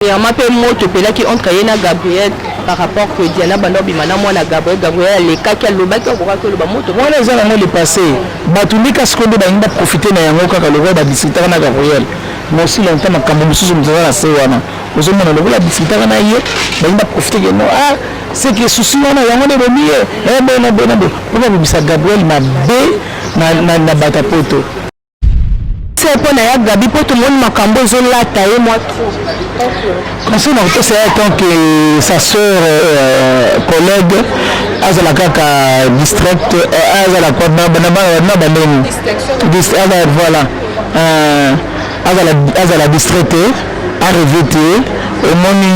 dernièrement pe moto pela qui entre yena Gabriel par rapport que Diana Banobi mana mwana Gabriel les cas qui loba ko ko loba moto mwana ezala mo le passé batulika seconde ba inda profiter na yango kaka le ba discuter na Gabriel mais aussi longtemps makambo mususu mzala na sewana ozomona le ba discuter na ye ba inda profiter que non ah c'est que souci wana yango ne bomiye bona pour bibisa Gabriel mabe na batapoto. C'est pour la Gabi pour tout le monde makambo zola taille moi trop. Concernant c'est tant que sa sœur collègue azala kaka district azala quoi na baneni voilà azala district arrêté au moni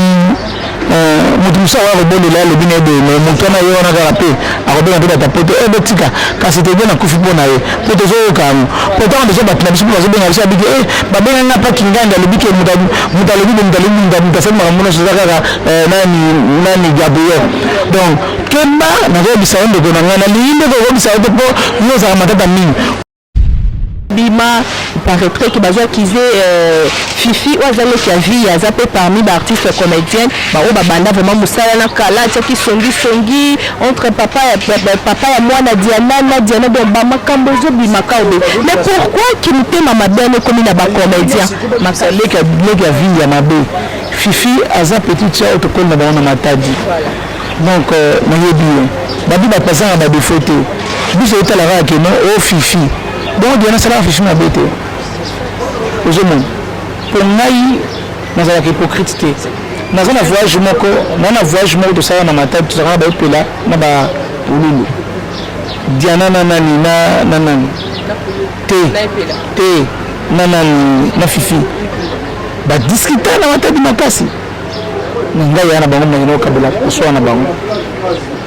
mutumsa wa rebole la le bine de mutona yo na garapé arobena de tapoto betika kasi te bien na kufi bona ye poto zo kam poto on déjà batna biso bazo benga biso abiki babenga na pa kinganda le bike muta sema mona zo kaka nani Gabriel donc kemba na go bisa ndo ko ngana linde ko bisa ndo po yo za matata mingi bima paraîtrait que bazo kize Fifi ozale qui a vie ya zape parmi les artistes comédiens ba o babanda vraiment musala na kala qui songi entre papa et moi na Diana donc ba makambo zo bima kaobe mais pourquoi qui mute mama bene comme na ba comédien masale ka vie ya mabe Fifi aza petite sœur to konna ba na matadi donc na yebi babi ba pesa na ba photo biso etala ka no o Fifi donc Diana sala Fifi na bete ozomon pour ngai nazala hypocrite te nazana voyage moko de ça na matadi to sala ba epela na ba ululu Diana nanani te nanani na Fifi ba discuter na matadi makasi ngai yana bango na kabela so na bango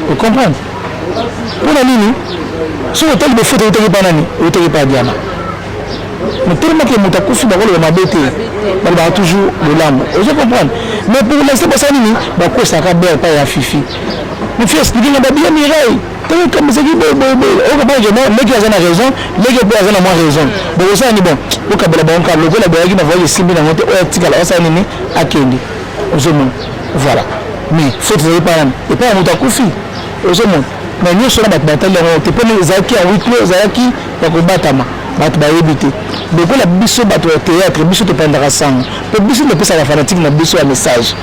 vous comprenez pour la nini so hotel de photo utaki pa nani utaki pa Diana mais tellement que mutakufi bakolo ya mabete ba toujours le lambo vous comprenez mais pour l'instant ça nini ba ko saka belle pa ya Fifi me fait expliquer na ba bien mirai donc comme ça qui on va dire mais qui a raison les qui a moins raison donc ça ni bon au kabela ba on ka logo la ba qui na voyer simbi na moto o tikala ça nini akendi voilà mais faut que pas et pas mutakufi ozomon mais nous sommes battre les te pone zaki a huit clos zaki ya ko batama bat ba yebite donc la biso bato théâtre biso to pendara sang pour biso ne peut ça la fanatique na biso un message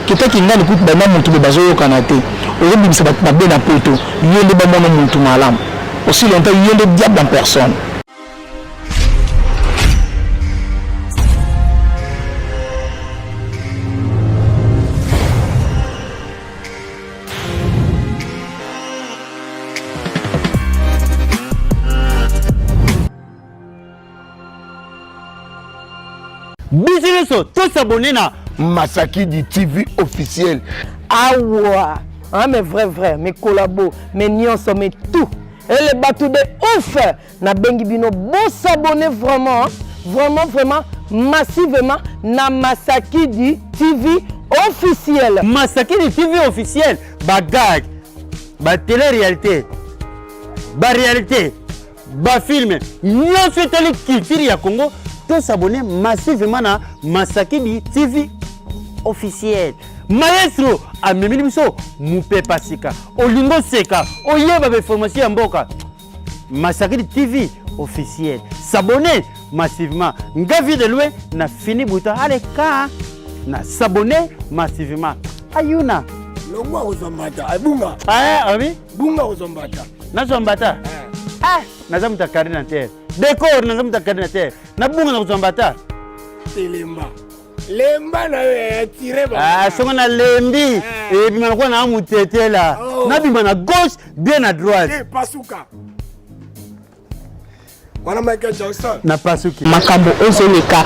kita kinga écoute ba na muntu bazo yo kanate ozobi bisa bat ba na poto yende ba mona muntu malam aussi longtemps yende diable en personne. Business, tous s'abonner na Masaki du TV officiel. Ah ouais, hein, mais vrai, mes collabos, mes nions, mais tout. Et les bateaux de ouf. Na bengi bino, bon s'abonner vraiment, hein, vraiment, massivement na Masaki du TV officiel. Masaki du TV officiel, ba gag, ba télé-réalité, ba réalité, ba film, nions fait télé culture ya Congo. Tous s'abonner massivement à Masaki du TV officiel. Maestro, à Memiliso, Moupe Pasika, Olingo Seka, Oyeba formation en Boka. Masaki du TV officiel. S'abonner massivement. Ngavi de loin, na fini bouton. Allez, ka, na s'abonner massivement. Ayuna. Longwa ozombata, bunga. Ah, oui? Bunga ozombata. Na zombata. Ah, na zamuta karina terre. Décor na zamuta karina terre. Na bunga na zombata. Lemba na tiré ba. Ah, songa na lembi. Et puis maintenant na mutete là. Na bima na gauche, bien à droite. Eh, pasuka. Wana Michael Jackson. Na pasuki. Makambo ozoleka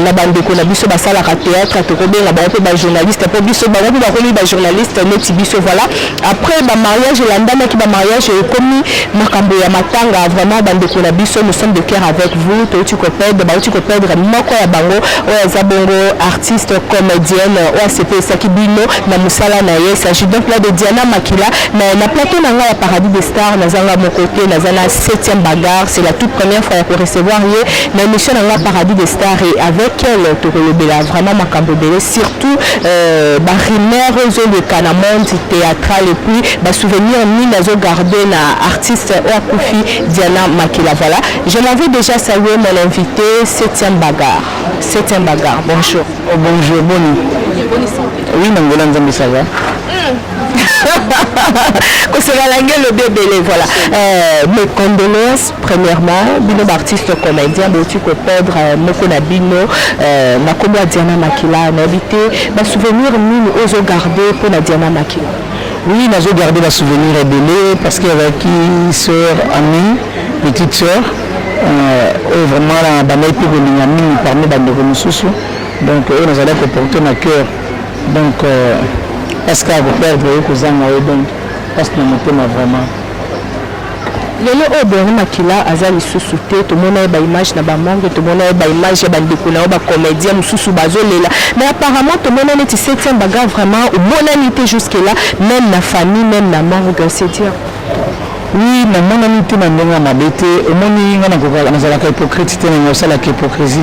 na bandeko na biso basala ka théâtre to kobenga ba pe ba journaliste po biso ba ko ba journaliste neti biso voilà après ba mariage landana ki ba mariage comme makambo ya matanga vraiment bandeko na biso nous sommes de cœur avec vous to tu ko perdre moko ya bango o za bongo artiste comédienne o ACP Sakibino na musala na ye s'agit donc là de Diana Makila na plateau na nga ya Paradis des Stars na zanga mon côté na zana 7e bagarre c'est la toute première fois pour recevoir la émission dans la Paradis des Stars et avec elle Tokolobela vraiment makambo belé surtout rumeur le monde théâtral et puis souvenir ni nazo garder na artiste Ouakoufi Diana Makila. Voilà, je m'avais déjà salué mon invité 7e bagarre. 7e bagarre, bonjour. Oh, bonjour, bonne. Oui, Nangola Nzambi, ça va. Le bébé, voilà. Mes condoléances, premièrement, bino artiste comédien, tu peux perdre Moko Bino, Nakomo Diana Makila, n'habité, souvenir nous osons garder pour la Diana Makila. Oui, nous avons gardé le souvenir belé parce qu'il y avait qui sœur, amie, petite sœur, vraiment la banaï pour les amis parmi les Romusous. Donc, nous allons comporter notre cœur. Donc, parce qu'on va perdre les cousins, donc, parce que nous sommes vraiment. Lelo Diana Makila azali susute to mona ba image na ba mangue to mona ba image ya bandeko na ba comédien mususu bazolela mais apparemment to mona neti 7e bagarre vraiment au monanité jusque là même la famille même la morgue c'est dire oui na monanité na ndenge na bete au moni ngana ko na zala ka hypocrite te na sala ka hypocrisie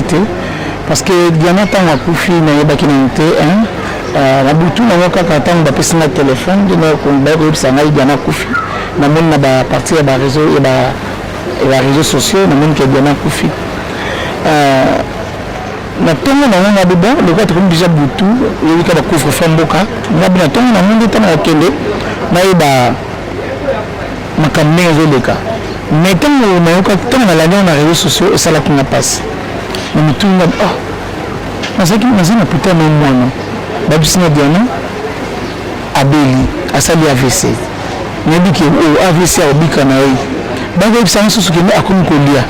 parce que Diana tanga kufi na yebaki na nte la butu na kaka tanga ba pesa na téléphone de na ko ba ko bisa ngai Diana kufi na monde na ba partir ba réseau et ba réseaux sociaux na monde que Diana kufi na tonga na ngana beba le quoi comme déjà butu le ka ba couvre femme boka na bina tonga na monde tana kende na yeba makamne zoleka mais tonga na yoka tonga na la réseaux sociaux et ça la qui n'a passe mais tout le monde nazaki nazana putain na mwana babisina Diana abeli asali AVC nabiki o AVC obika na ye banga ibisa nsusu ke akomi kolia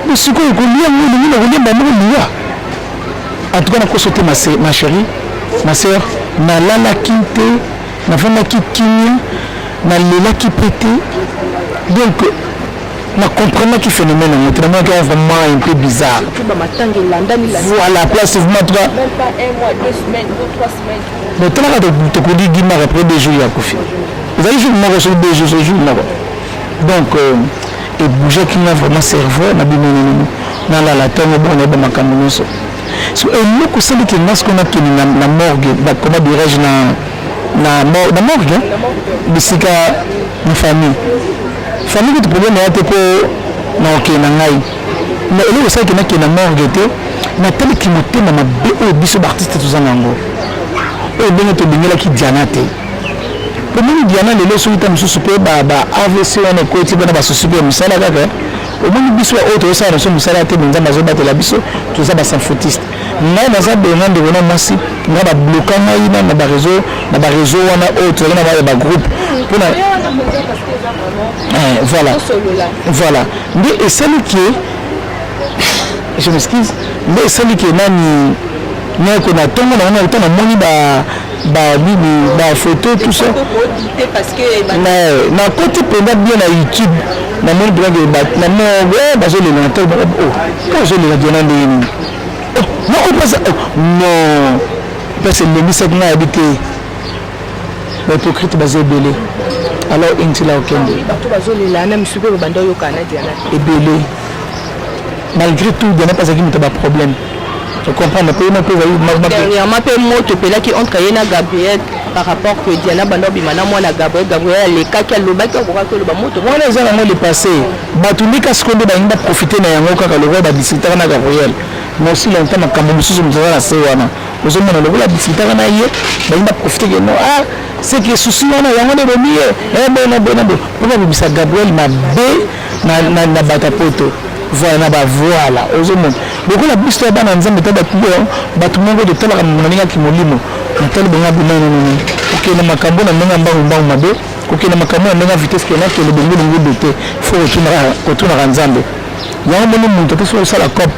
bisiko kolia ngini na kolia bamo liwa en tout cas na kosote ma chérie ma sœur na lala kinte na fana kikinya na lela ki pété donc na comprendre qui phénomène notamment qui est vraiment un peu bizarre voilà place vous montre même pas 1 mois 2 semaines ou 3 semaines mais tu n'as pas de coudi guimar après 2 jours à Kofi vous avez vu moi sur 2 jours ce jour là donc et bouger qui n'a vraiment cerveau na bino na la tongo bon na makambo so so et nous que c'est que nas qu'on a qui na morgue comment dirais-je na morgue bisika na famille famille que problème est que na ok na ngai mais ele aussi que na qui na morgue te na tele qui moté na be biso artiste tous nango et bien to bingela ki Diana te pour nous Diana le leso ita mususu pe ba AVC on ko ti bana ba susu pe musala kaka au moins biso autre ça na so musala te benza mazo batela biso tout ça ba sans fautiste mais dans ça de ngande bona masi na ba bloquer na ba réseau wana autre na ba groupe pour na voilà mais celui qui je m'excuse mais celui qui nani mais qu'on a tombé dans le temps na moni ba photo tout ça parce que na côté pendant bien na YouTube na moni bien na mo ba je le na to quand je le donner non on passe non parce que le ministre n'a habité l'hypocrite basé belé alors intila okende bato bazolela na misuko banda yo kana Diana ebele malgré tout Diana pas qui m'a problème je comprends mais pas ma dernièrement pe moto pela qui entre yena Gabriel par rapport que Diana banda bimana mwana Gabriel les cas qui loba qui okora ko loba moto mwana za na le passé batulika seconde ba inda profiter na yango kaka le ba discuter na Gabriel mais aussi longtemps makambo mususu mzala na sewana ozomona le ba discuter na ye ba inda profiter que non c'est que souci wana yango ne bomiye bona pour bibisa Gabriel ma be na batapoto voilà ozomona beaucoup la biste ya bana nzambe ta batu mongo de tala na ninga ki molimo na tala benga non OK na makambo na ninga mbangu mabe OK na makambo na ninga vitesse que na ke le bengo de te faut retourner à nzambe yango moni muntu te so sala cop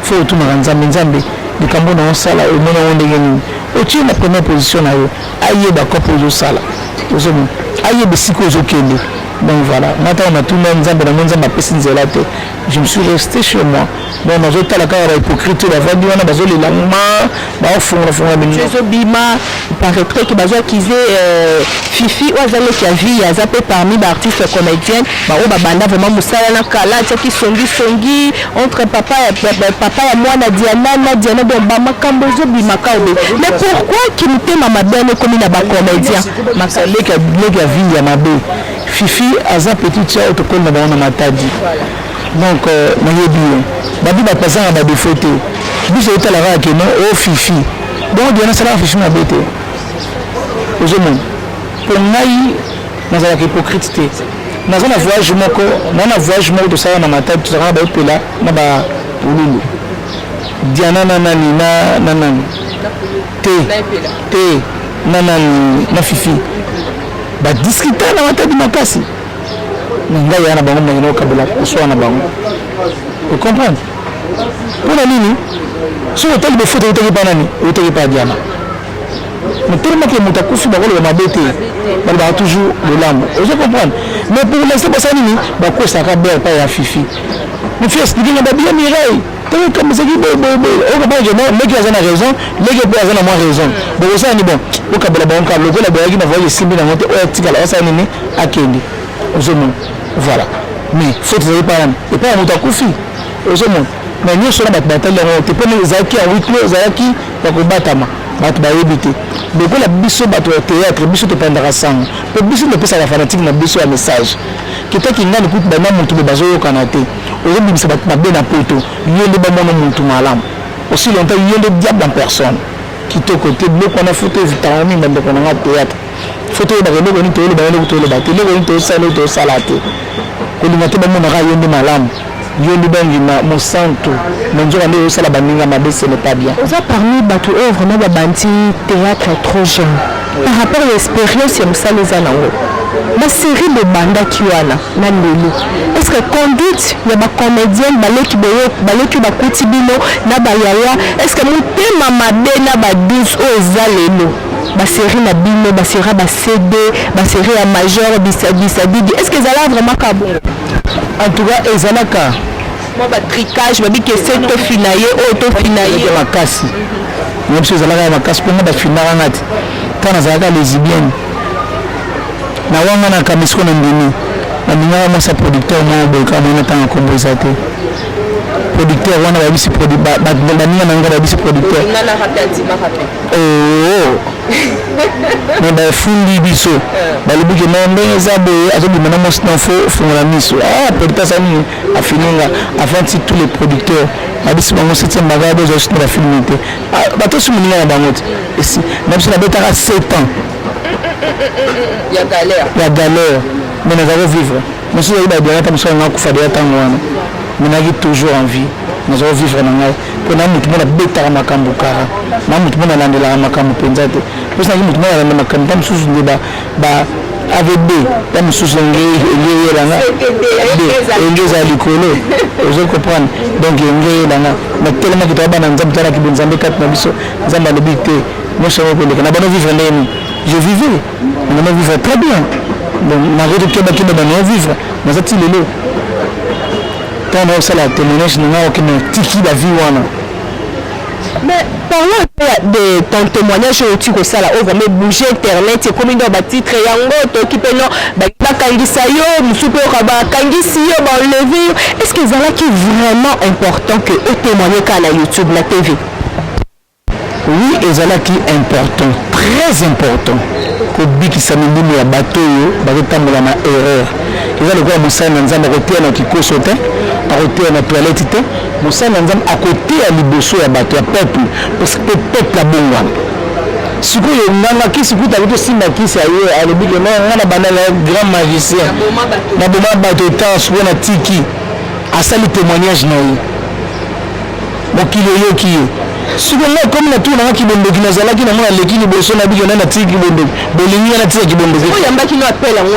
faut retourner à nzambe de kambo na sala o mona on ndenge o ti na première position na yo aye ba cop o sala ozomona aye besiko ozokende. Donc voilà, maintenant on a tout le monde, je me suis resté chez moi. bon nazotala kaka bahypocrite bavandi wana bazolelama baofungafunga ezobima paraîtrait que bazoakize Fifi oyo aza neti ya vie aza mpe parmi baartiste comédienne baoyo babanda vraiment mosala na kala atiaki songisongi entre papa ya mwana Diana donc bamakambo ezobimaka obe mais pourquoi kimutema mabene ekomi na bacomédien leki ya vie ya mabe Fifi aza petit tia otokoli na bango na matadi donc nayebi ye babi bapasanga badefo te biso etalaka yake no o Fifi donc Diana asalaka Fifi mabe te ozomona mpo ngai nazalaka hypocrite te naza na voyage moko tosala na matadi tozalaka baopela na baululu Diana na nani na nani te na nani na Fifi badiscuta na matadi makasi na ngai ya na bango mangina okabela kosoa na bango ocomprendre mpona nini soki otali befoto oteki mpa nani oteki mpa Diana mais tellement que moto akufi bakoloba mabe te balobaka toujours lolamu ozo comprendre mais pour l'instant basala nini bakosaka bere epai ya Fifi mofi expliquenga babia mirai tokamesaki leki aza na raison leki mpe aza na mwa raison bokosala ni bon okabela bango kaka lokola bayaki na voyage esimbi nango te oyo atikala osala nini akende ozomona voilà mais faute ezali epai nani epai ya moto akufi ozomona mais nyonso na bato batali yango te mpona ezalaki ya wiklo ezalaki ya kobatama bato bayebi te lokola biso bato ya théâtre biso topandaka sango mpe biso topesaka fanatique na biso ya message kitaki ngani kutu bana motu be bazoyokana te ozobimisa bato mabe na poto yo nde bamona motu malamu aussi longtemps yo nde diable en personne kitoko te biloko wana foto evitaka mingi bandeko nanga théâtre foto oyebaka eloko nini toyoloba eloko toyoloba te eloko nini toyosala eloko toyosala te kolinga te bamonaka yo nde malamu yo nde bangima mosantu me nzoka nde oyosala baninga mabe ce n'est pas bien oza parmi bato oyo vraiment babandi théâtre trop jeune par rapport à l'expérience ya mosala eza nango basérie bebandaki wana na lelo est-ce que conduite ya bacomédienne baleki oyo bakuti bino na bayaya est-ce que motema mabe na ba12 oyo eza lelo basérie na bino basérie ba CD basérie ya major bisadidi est-ce que ezala vraiment ka bongo en tout cas ezalaka mwa batricage babiki ese tofina ye oyo tofina ye makasi nga biso ezalaka ya makasi mpo nga bafinaka nga te ntango nazalaka lésibienne na wanga na kamisiko na ndimi nabingaka mwasa producteur moko boyeka mwana ntango akombo eza te producteur wana babisi baninga na nga babisi producteur me bafundi biso balobiki no ndenge eza boye azobima na mwasi na fungola miso producteur asani afininga avant ti tous les producteurs babisi bango 7e bagaya bozwa na bafilme te bato osi moninga na bango te na biso nabetaka 7 ans ya galère mais nazali vivre mosusu oyebi badiana ta mosusu anga kufa deya ntango wana mais naki toujours en vie nazali vivre na ngai mpo na motu mpo nabetaka makambo kara na motu mpo nalandelaka makambo mpenza te mposi naki motu mpo nalanda makambo ta mosusu nde AVB ta mosusu engeyelanga enge eza likolo ozo comprendre donc engeyelanga natelemaki toya bana nzambe toyanaki bonzambe kati na biso nzambe alobi te nyonso yango koleka na bano vivre ndeni je vivais on a vivre très bien donc malgré tout keba bano vivre naza ti lelo ntango naosala témoignage nanga okende tiki bavie wana mais parlons de ton témoignage oyo oti kosala oyo vraiment bouge internet ekomi ndo batitre yango toki mpe no bakangisa yo mosusu mpe oka bakangisi yo baenleve yo est ce que ezalaki vraiment important que otémoigne kaka na YouTube na TV oui ezalaki important très important kobikisa milimo ya bato oyo bakotambola na erreur eza lokola mosala na nzambe akoteya na kikoso te akoteya na toilette te mosala na nzambe akoteya liboso ya bato ya peuple parce que peuple abongwana sikoyo nganga kisi kuta kotosimba kisi aye alobike nga na banda na grand magicien na boma bato etan sikoyo na tiki asali témoignage na ye mokili oyoki ye sikoyo nga komi na tour nanga kibondoki nazalaki na mona leki liboso na bike na tiki kibondoki bolingi nga na tika kibondoki oyambaki no appel yango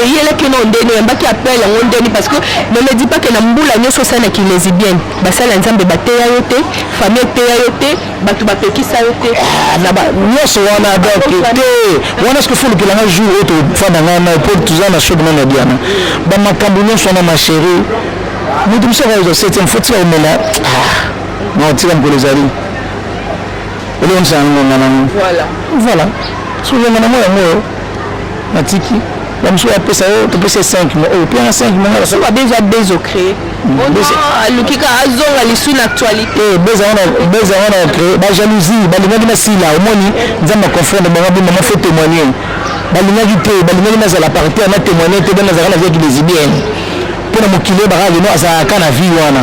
eyelaki no ndeni oyambaki appel yango ndeni parce que ne me dis pas que na mbula nyonso osalaki lésibienne basala nzambe bateya yo te famille eteya yo te bato bapekisa yo te nyonso wana donc te wana soki folukelanga jour oyo tofandanga na po toza na show na diana bamakambo nyonso wana ma chérie mutu biso kayoza 7e fois tika omela naotika mokolo ezali elonisa nangonga nango voilà solonga nango yango natiki bamosu apesa oyo topesa 5 mois oyo mpe na 5 mois so babeja bezo créé alukika azonga lisu na actualité beza wana créé bajalousie balingaki nasila omoni nzambe aconfrendre bango bino mafo témoigner balingaki te balingaki nazala partir na témoigner te banazalaka naziaki lesbienne mpona mokili bakaka leno azalaka na vie wana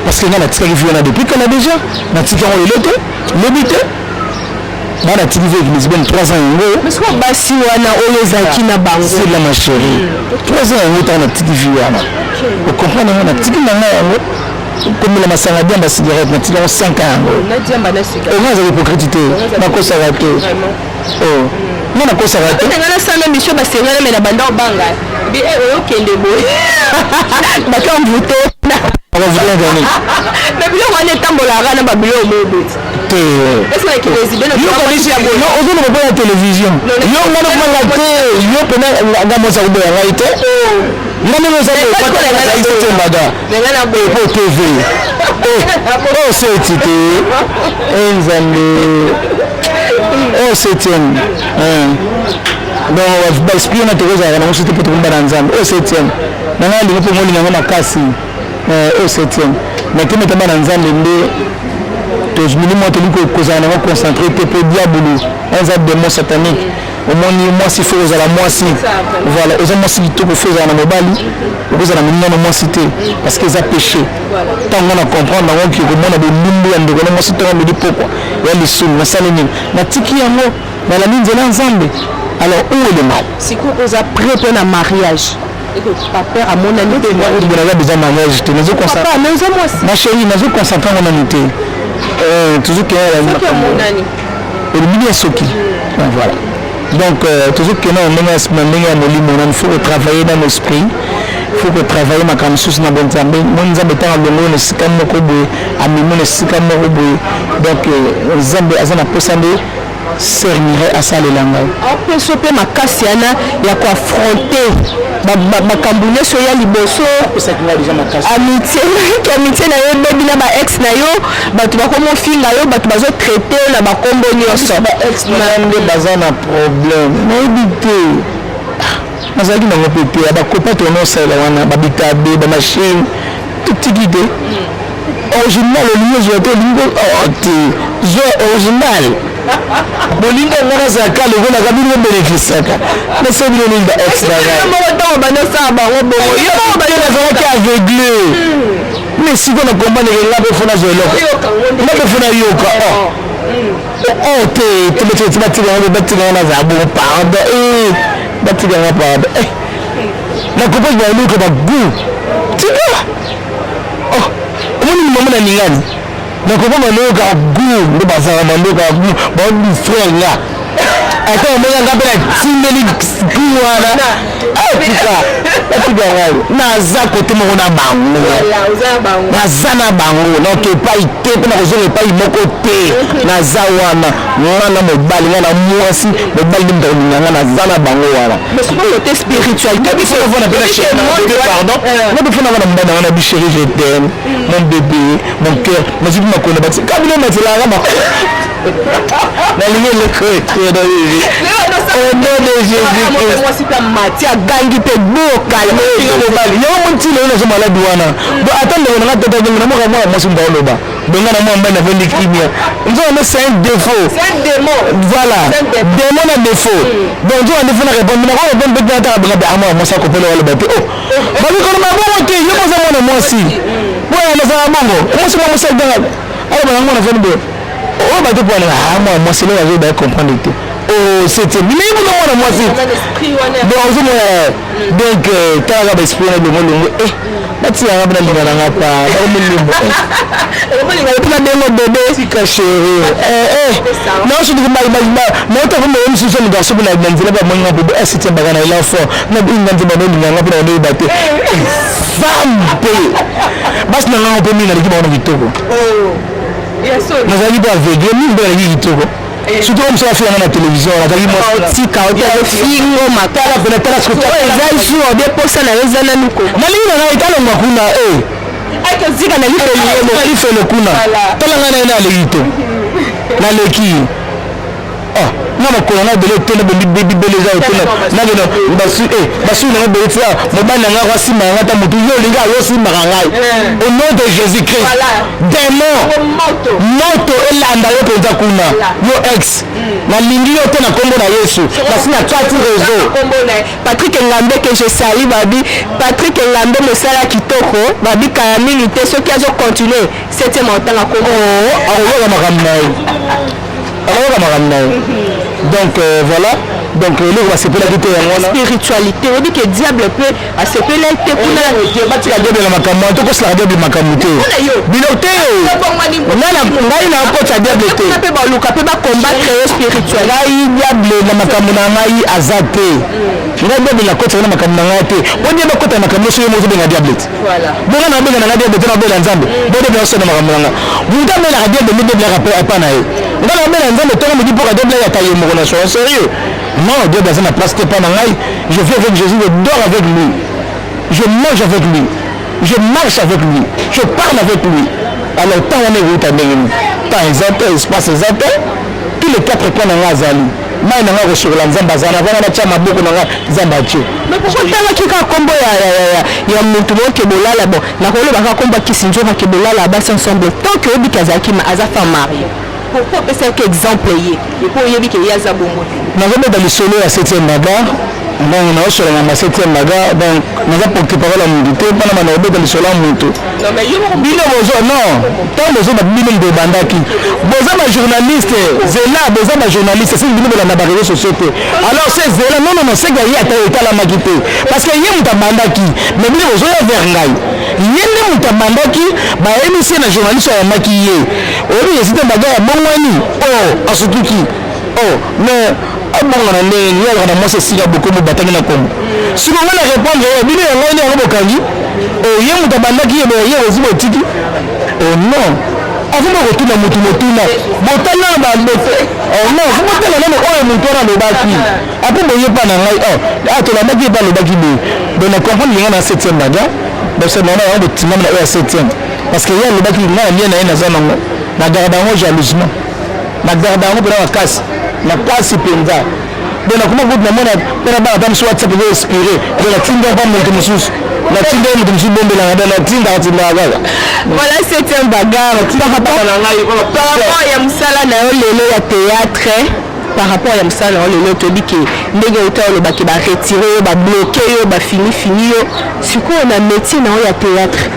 parce que nga natikaki vie wana depuis kana déjà natiki yango lelo te lobi te bana tiki vie lesbienne 3 ans yango mais siko basi wana oyo ezalaki na bango c'est la ma chérie 3 ans yango taka natiki vie wana okomprendre yango natiki nanga yango komela masanga bien basigarete natiki yango 5 ans yango onga azala hypocrite te nakosaka te nga nakosaka te nga nasala misio basengana me na banda obanga oyokende boye bakamvute me biloko wana etambolaka na babiloko moyebeti ozona boboya ya télévision yo nga nakomanga te yo pena nga mosa koboya ngai te nga ndenge ozatembaga po tv o seti te nzambe o septième donc baexplike na tokozalaka nango sote po tokomba na nzambe o septième nanga alingi mpo moli nango makasi o septième nakemetamba na nzambe nde tozwili mwa tolingi kozala nango concentré te mpo diabolo eza démon satanique omoni mwasi fo ozala mwasi voilà eza mwasi kitoko fo ozala na mobali okozala moninga na mwasi te parce que eza péché ntango na comprendre nango ki komona bolimbu ya ndeko na mwasi ntango ameli pokwa ya lisuni nasali nini natiki yango nalandi nzela nzambe alors où est le mal sikoyo oza prêt mpo na mariage papa amonani te naza déjà mariage te ma chérie nazoconcentre ngo nani te tozokende elomini ya soki voilà donc tozokende na ndenge ya molimo nani faut retravailler dans l'esprit faut retravailler makambo mosusu na bonzambe mo nzambe ntango alongo na esika moko boye amemi na esika moko boye donc nzambe aza na posa nde servirait asalela ngai apeso mpe makasi wana ya koafronte makambo nyonso ya liboso amitié na yo bebi na baex na yo bato bakomofinga yo bato bazotraite yo na bakombo nyonso baex nde baza na problème nayebi te nazalaki nango mpe te ya bakopa tonosalela wana babitabe bamachine totiki te original olingi ozwa te olingi te zo original bolingo ngana zaka lokolaka bino bénéficiaka nasebino ninga extraazalaki aveugle mais siko na kombaneke nga mpe fona zwa eloko nga mpe fona yoka te batikanga batikanga nazala bongo pardon batikanga pardon nakopa baeloko bagu tika omoni mamo na ningani nakopa manoyoka gu nde bazala manoyoka gu baodifrere nga ata omonanga mpe natindeli gu wana batika ngai naza kote moko na bango naza na bango donc epai te mpe nakozonga epai moko te naza wana nga na mobali nga na mwasi mobali nde mutakolinga nga naza na bango wana côté spiritualité nabifona nga na mobali nanga na bichéri je t'aime mon bébé mon cœur naziki makona bati kabilo matelaka nalingi eleko etena au nom de Jésus-Christ agangi mpe bokalmobali yango montile oyo nazo maladi wana bo ata ndeko nanga tata ndengo namoka mwana mwasi mbaoloba benga na mwa mbai na vendi kimia nzona c'est un défaut voilà démon na défaut donc nzona défaut na répondre na ko bon bête na benga be ama mwasi akopela wala bate babi kono mabongo te yo moza mwana mwasi boya na za bongo mwasi mwa mwasi danga ala bana mwana vendi be oyo bato mpo wana mwana mwasi lelo azoyeba comprendre te c'était mais vous non moi c'est donc donc tala ba esprit na longo longo bati ya ngabana lingana ngapa ba mulimbo bali ngale pula dengo bébé sika chérie non je dis mal mais to comme on se sent dans ce que la nzela ba monga bébé c'était bagana il a fort na binga nzela ba lingana ngapa na ba te femme pe bas na ngapa pe mina likiba na kitoko nazali ba aveugle mimi ba kitoko surtout comme ça fait na télévision la tali moi tika otafingo tala pena tala ce que eza jour de posa na eza na nuko nalingi na ngai tala ngakuna akozika na ifele kuna tala ngai na ina alekito naleki na makolo na bele tena bele za tena na bino basu na bele tia mobali na ngwa sima ngata mutu yo linga yo sima ngai au nom de Jésus Christ démon moto elanda yo penza kuna yo ex na lingi yo tena kombo na Yesu parce na kati réseau Patrick Ngambe que je salue babi Patrick Ngambe mosala kitoko babi kaya mingi te soki azo continuer 7e otanga kombo ayo makamna donc voilà donc le va se peut la spiritualité on dit que diable peut à se peut la te kuna ba ti la diable la makambo to ko la diable makambo te binote on a la ngai na ko ta diable te on peut ba luka peut ba combattre spirituel ngai diable la makambo na ngai azate ngai diable la ko ta na makambo na ngai te on dit ba ko ta makambo so yo mo zo benga diable voilà bonga na benga na diable te na bela nzambe bo de so na makambo na ngai buta mela diable me diable rappel apa na ye ngala mela nzambe to mo di pour diable ya ta ye mo na so sérieux non Dieu dans une place pas dans l'ail je vis avec Jésus je dors avec lui je mange avec lui je marche avec lui je parle avec lui alors tant on est où t'as bien tant exact espace exact tous les 4 coins dans l'azali mai na ngako sur la nzamba zana vana na chama boko na nzamba che mais pourquoi tala kika kombo ya mutu boke bolala bon na koloba ka kombo kisinjo ka bolala basi ensemble tant que obi kazaki ma aza femme mariée pourquoi c'est un exemple yé et pour yebi ke yaza bongo na gobe dans le solo à 7e bagarre donc na osolo na 7e bagarre donc na za porte parole mundu te pana na gobe dans le solo mundu non mais yo bino bozo non tant bozo ba bino de bandaki bozo ba journaliste zela bozo ba journaliste c'est bino na ba réseaux sociaux alors c'est zela non c'est gagné à ta la makité parce que yé muta bandaki mais bino bozo ya vers ngai yende muta bandaki ba émission na journaliste ya makiye obi yesite bagarre bongwani asutuki mais abonga na ndenge ya na mwasi sika beaucoup mo batangi na kombo siko ngana répondre bino ya ngani ya bokangi ye muta bandaki ye ozibo tiki non avant de retourner mutu motuna botana ba mbote non vous botana na oyo mutu na lobaki après boye pa na ngai to la maki pa lobaki be donc na comprendre yenga na 7e baga donc c'est normal on botima na 7e parce que ya lobaki ngana mie na ina zana na garda ngo jalousement na garda ngo pela wakasi na kasi penza donc comment vous demandez pela ba dans WhatsApp vous inspirer de la tinda pas monter mususu la tinda mutu mususu bombe la tinda gaga voilà 7e bagarre par rapport ya musala na yo lelo ya théâtre par rapport ya musala na yo lelo tobi ke ndenge utalo ba ke ba retirer ba bloquer yo ba fini yo siko na métier na yo ya théâtre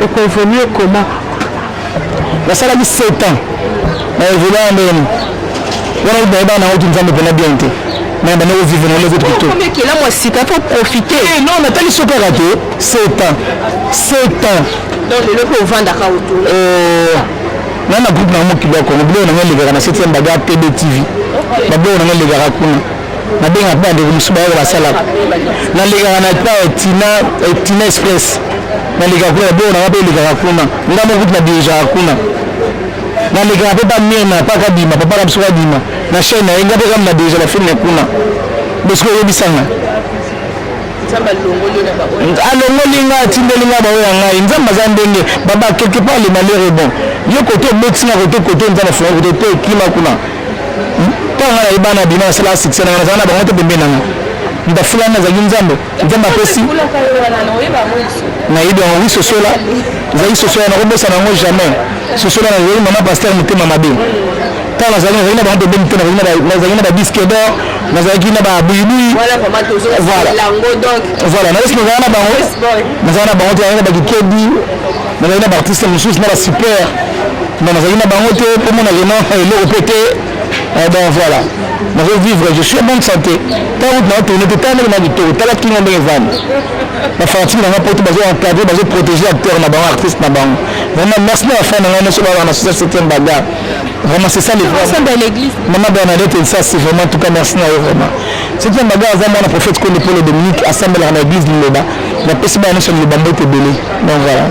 au convenir comment la sala di 7 ans na évoluer en wana baba na autre nzambe pena bien te mais bana o vivre dans le votre plutôt combien qu'il a moi si t'as pas profiter non mais tali soka raté 7 ans donc le peut vendre à autour nana groupe na mo kiboko ngo bilo na ngeli na 7e baga TB TV babo na ngeli ga kuna na benga pa de musuba ba sala na liga na pa Tina Express na liga kwa bo na ba liga kuna ngamo groupe na déjà kuna na liga pa miena pa kadima pa para msuka dima na chaîne na ngabe kama na déjà la film kuna besko yebisanga alongolinga atindelinga baoyo ya ngai nzambe aza ndenge baba quelque part le malheur est bon yo kote obetinga kote nzambe fonga kote te ekima kuna ntango nga nayeba na bima nasala succès nanga nazala na bango te pembe nanga ndafulanga azalaki nzambe apesi nayebi yango wi sosola ezalaki sosola nakobosana yango jamais sosola nazali mama paster motema mabe ntango nazalaki na bango pembeni te nazalaki na badiske d'or nazalaki na babuyibui voilà nalesi nazala na bango nazala na bango te nazalaki na bakikedi nazalaki na baartiste mosusu na basuper mais nazalaki na bango te mpo mona vraiment eloko pe te donc voilà je vivre je suis en bonne santé tant que na tourner tout temps na bito tala kinga ndenge vana la fatigue na porte bazo encadrer bazo protéger acteur na bango artiste na bango vraiment merci na fin na ngana so ba na 7e bagarre vraiment c'est ça les ça dans l'église maman Bernadette et ça c'est vraiment en tout cas merci na vraiment 7e bagarre za mona prophète ko Paul Dominique assemblée na église Liloba na pesi ba na so le bambo te belé donc voilà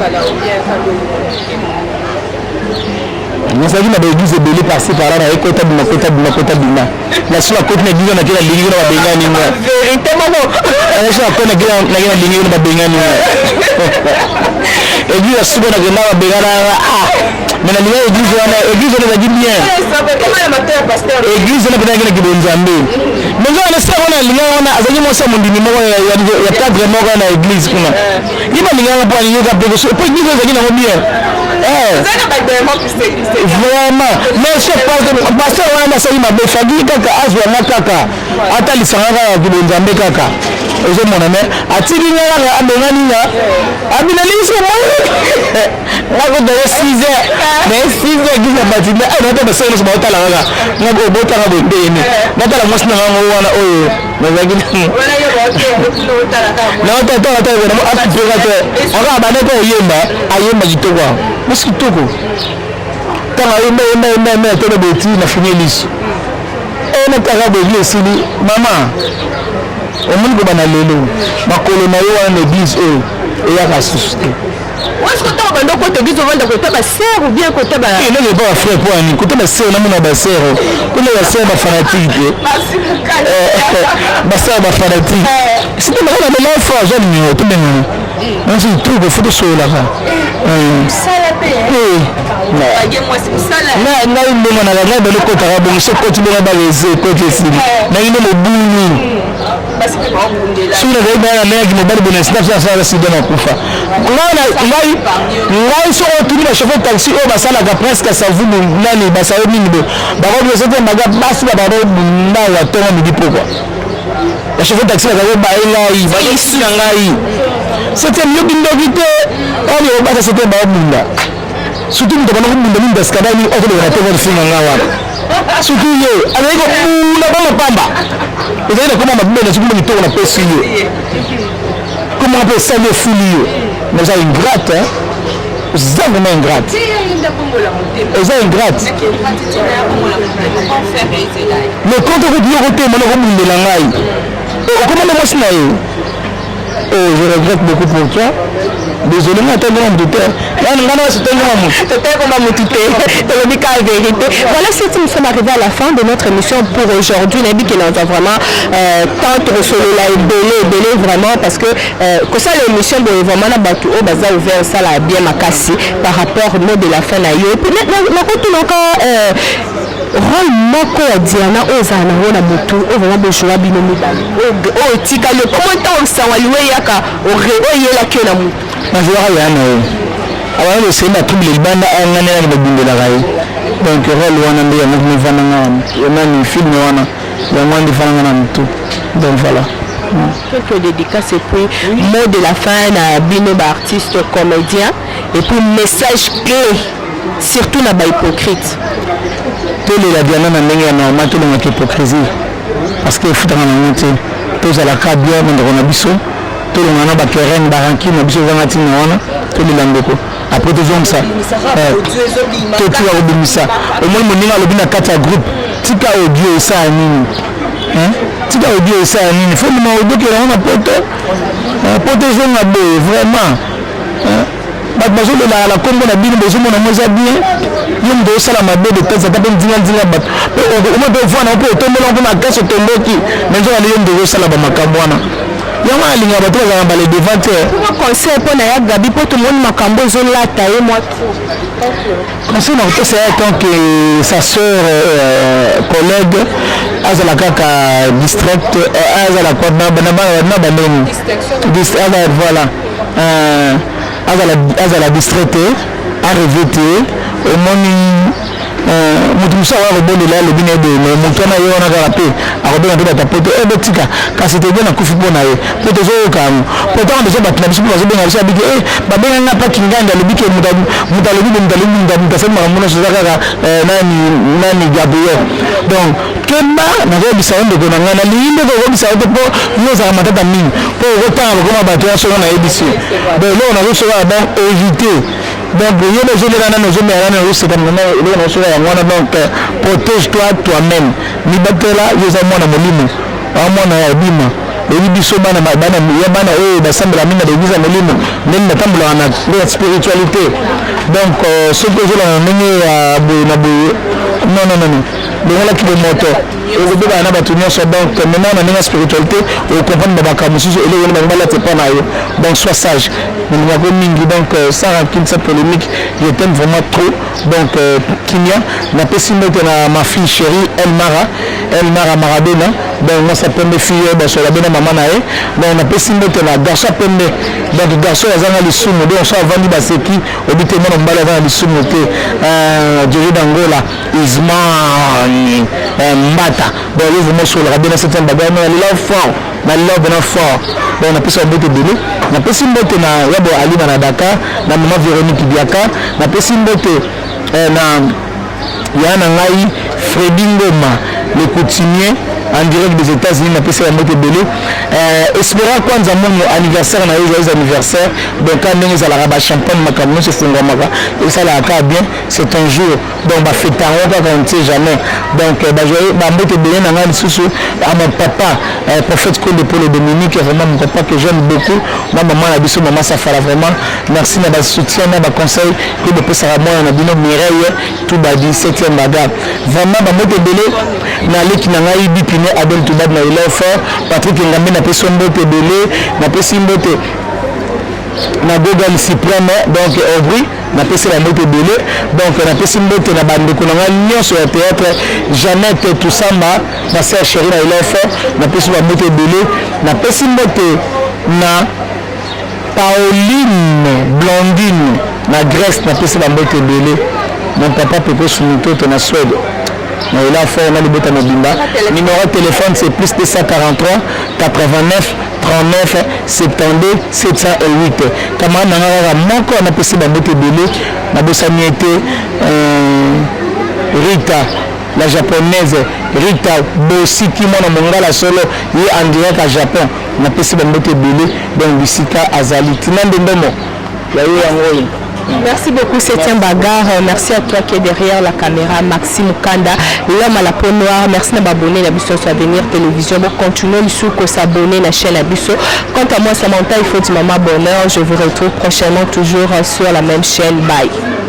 nazalaki na baeglise ebele parci par là na ekota bima kota bima kota bima naso na koti na eglise nakena lingi na babengani nga vérité moko naso na koti nakena lingi na babengani nga église ya suka nakenda babengana mais na linga église wana église wana ezalaki bien église wana pena akena kibo nzambe mais nzo wana se wana linga wana azalaki mwasi ya mondimi moko ya cadre moko na église kuna ye balinga wana mpo alingaka mpe po église ezalaki nango bien vraiment mais ce pasteur wana asali mabe fagi kaka azwanga kaka ata lisanga kaka kibonzambe kaka ozomona me atilinga kaka abengani nga abinalisi ngakodaya 6 heures mais 6 heures gisa batime nata basali nyonso baotala kaka ngako obotanga bondeyene natala mwasi na ngango wana oyo nazalaki naotataaapipeka te aka bandeko oyemba ayemba kitoko mwasi kitoko ntango ayemba atona beti na fini liso nataka boyebi esili mama omoni kobana lelo makolo na yo wana na église oyo eyaka susu te est-ce que tu as un côté église ovanda côté ba sœur ou bien côté ba non mais pas frère pour ani côté ba sœur na mona ba sœur côté ba sœur ba fanatique ba sœur ba fanatique c'était la même fois j'ai mis tout même non c'est tout que faut sur là ça la paix moi c'est ça là na ndemo na la belle côté ra bon ce côté ba ba les côté ici na ine mo buni parce que ba bundela sur le ba na qui mo ba bonne snap ça c'est de na kufa ngai so otuli ba chauffeur taxi oyo basalaka presque savu nani basalo mingi bo bakobi sote maga basi ba baro bunda ya tonga midi pokwa ba chauffeur taxi la ko ba ngai ba isi na ngai c'était mieux bindoki te oni obasa c'était ba bunda surtout mtu kana kubunda mingi baskadani okole na teva singa ngawa surtout ye avec bunda ba mapamba ezali koma mabunda na sikumba mitoko na pesi yo comment on peut saluer foulio mais ça ingrate hein c'est vraiment ingrate c'est ingrate mais quand on dit côté mon homme de la ngai comment le moi je regrette beaucoup pour toi désolé mais attends mon douteur voilà, c'est nous sommes arrivés à la fin de notre émission pour aujourd'hui. Nabi qui nous a vraiment tant reçu la belé vraiment parce que ça l'émission de vraiment na batu au bazar ouvert ça la bien makasi par rapport au mot de la fin na yo. Puis na koto encore rôle moko ya Diana ozana wona mutu o vraiment bejoa bino mibali o tika le commentaire au sawaliwe yaka o yela ke na mutu na joa ya na awala le sema trouble libanda angana na bindela kai donc rôle wana ndio mu vana ngana ni film wana ya mwandi fana na mutu donc voilà quelques dédicaces et puis mot de la fin na bino ba artiste comédien et puis message clé surtout na ba hypocrite tole la Diana na ndenge ya normal tole na hypocrisie parce que futanga na mutu tous à la cabia ndoko na biso tole na ba keren ba ranki na biso vanga tina wana tole la ndoko après deux hommes ça tout tu as oublié ça au moins mon ninga lobi na kata groupe tika audio ça nini hein tika audio ça nini faut me audio que on a poto zonga be vraiment hein ba bazo la kombo na bino bezo mona moza bien yum do sala mabe de tesa tape ndinga ba au moins de voir na po tombola ko na kaso tomboki mais zo ali yum do sala ba makambwana yama alinga bato za ba les devanteurs pour conseil pour na ya gabi pour tout le monde makambo zo la taille moi trop conseil na ko c'est tant que sa sœur collègue azala kaka district azala kwa na baneni district voilà azala district arrêté au moni mutu musa wa kobolela lobi na ebe moto na ye wana kaka mpe akobena mpe bato poto ebotika kasi tebe na kufi mpo na ye mpo tozoyokango pourtant deja bato na biso mpo bazobenga biso abiki babenganga mpa kinganda alobi ke mutu alobi mutu asali makambo nyonso eza kaka nani gabriel donc kemba nakoyebisa yo ndeko na ngai nalingi ndeko okobisa yo te mpo yozala matata mingi mpo okotanga lokoma bato ya songo nayebisi donc eloko nazosoka donc éviter donc il y a des gens donc protège-toi toi-même ni batela yoza mwana molimo amwana ya bima et biso bana basambela mingi na église ya molimo ndenge natambulaka na spiritualité donc soki ozolana ndenge ya boye na boye non longolaki de moto okobebana na bato nyonso donc maintenant na ndenge ya spiritualité okomprendre makambo mosusu eloko wana bango balate mpa na yo donc sois sage nalingako mingi donc sans rancune sans polémique je t'aime vraiment trop donc Kimia napesi mbote na ma fille chérie Elmara Maradona donc moi ça pembe fille basola bena mama na ye donc napesi mbote na garçon pembe donc garçon azanga lisumu donc so avandi baseki obite mwana mobali azanga lisumu te Jerry Dangola Ismani Mbata bon les vraiment sur la bena cette bagarre na love fort donc napesi mbote bele napesi mbote na yabo Alina na Dakar na mama Véronique Biaka napesi mbote na yana ngai Freddy Ngoma le coutumier en direct des États-Unis na pesa moto belé espéra kwanza mon anniversaire na yoza anniversaire donc quand ndenge za la champagne makamno se funga maka et ça la ka bien c'est un jour donc ba fêter on ne sait jamais donc ba joyeux ba moto belé na ngai susu à mon papa prophète Konde Paul Dominique vraiment mon papa que j'aime beaucoup ma maman la biso maman ça fera vraiment merci na ba soutien na ba conseil que de pesa moi na bino Mireille tout ba 17e bagarre vraiment ba moto belé na leki na ngai bipi Abel Toubad na Ilofa Patrick Ngambe na peso mbote belé na pesi mbote na Gogal Cyprien donc Aubry na pesi la mbote belé donc na pesi mbote na bandeko na nyonso ya théâtre Jeannette Toussamba na sœur chérie na Ilofa na pesi la mbote belé na pesi mbote na Pauline Blondine na Grèce na pesi la mbote belé mon papa Pepe Sumito na Suède. Il a fait un numéro de téléphone c'est plus 243 89 39 72 708 kama nanga moko na pesi ba moto belé na bosani été Rita la japonaise Rita Bosiki mona mongala solo yi en direct à Japon na pesi ba moto belé donc bisika azali tinande ndomo ya yo yango. Merci beaucoup, 7e bagarre. Merci à toi qui est derrière la caméra, Maxime Kanda, l'homme à la peau noire. Merci de m'abonner à la Bisso sur Avenir Télévision. Bon, continuez à s'abonner à la chaîne à Bisso. Quant à moi, Samantha, il faut du maman bonheur. Je vous retrouve prochainement toujours sur la même chaîne. Bye.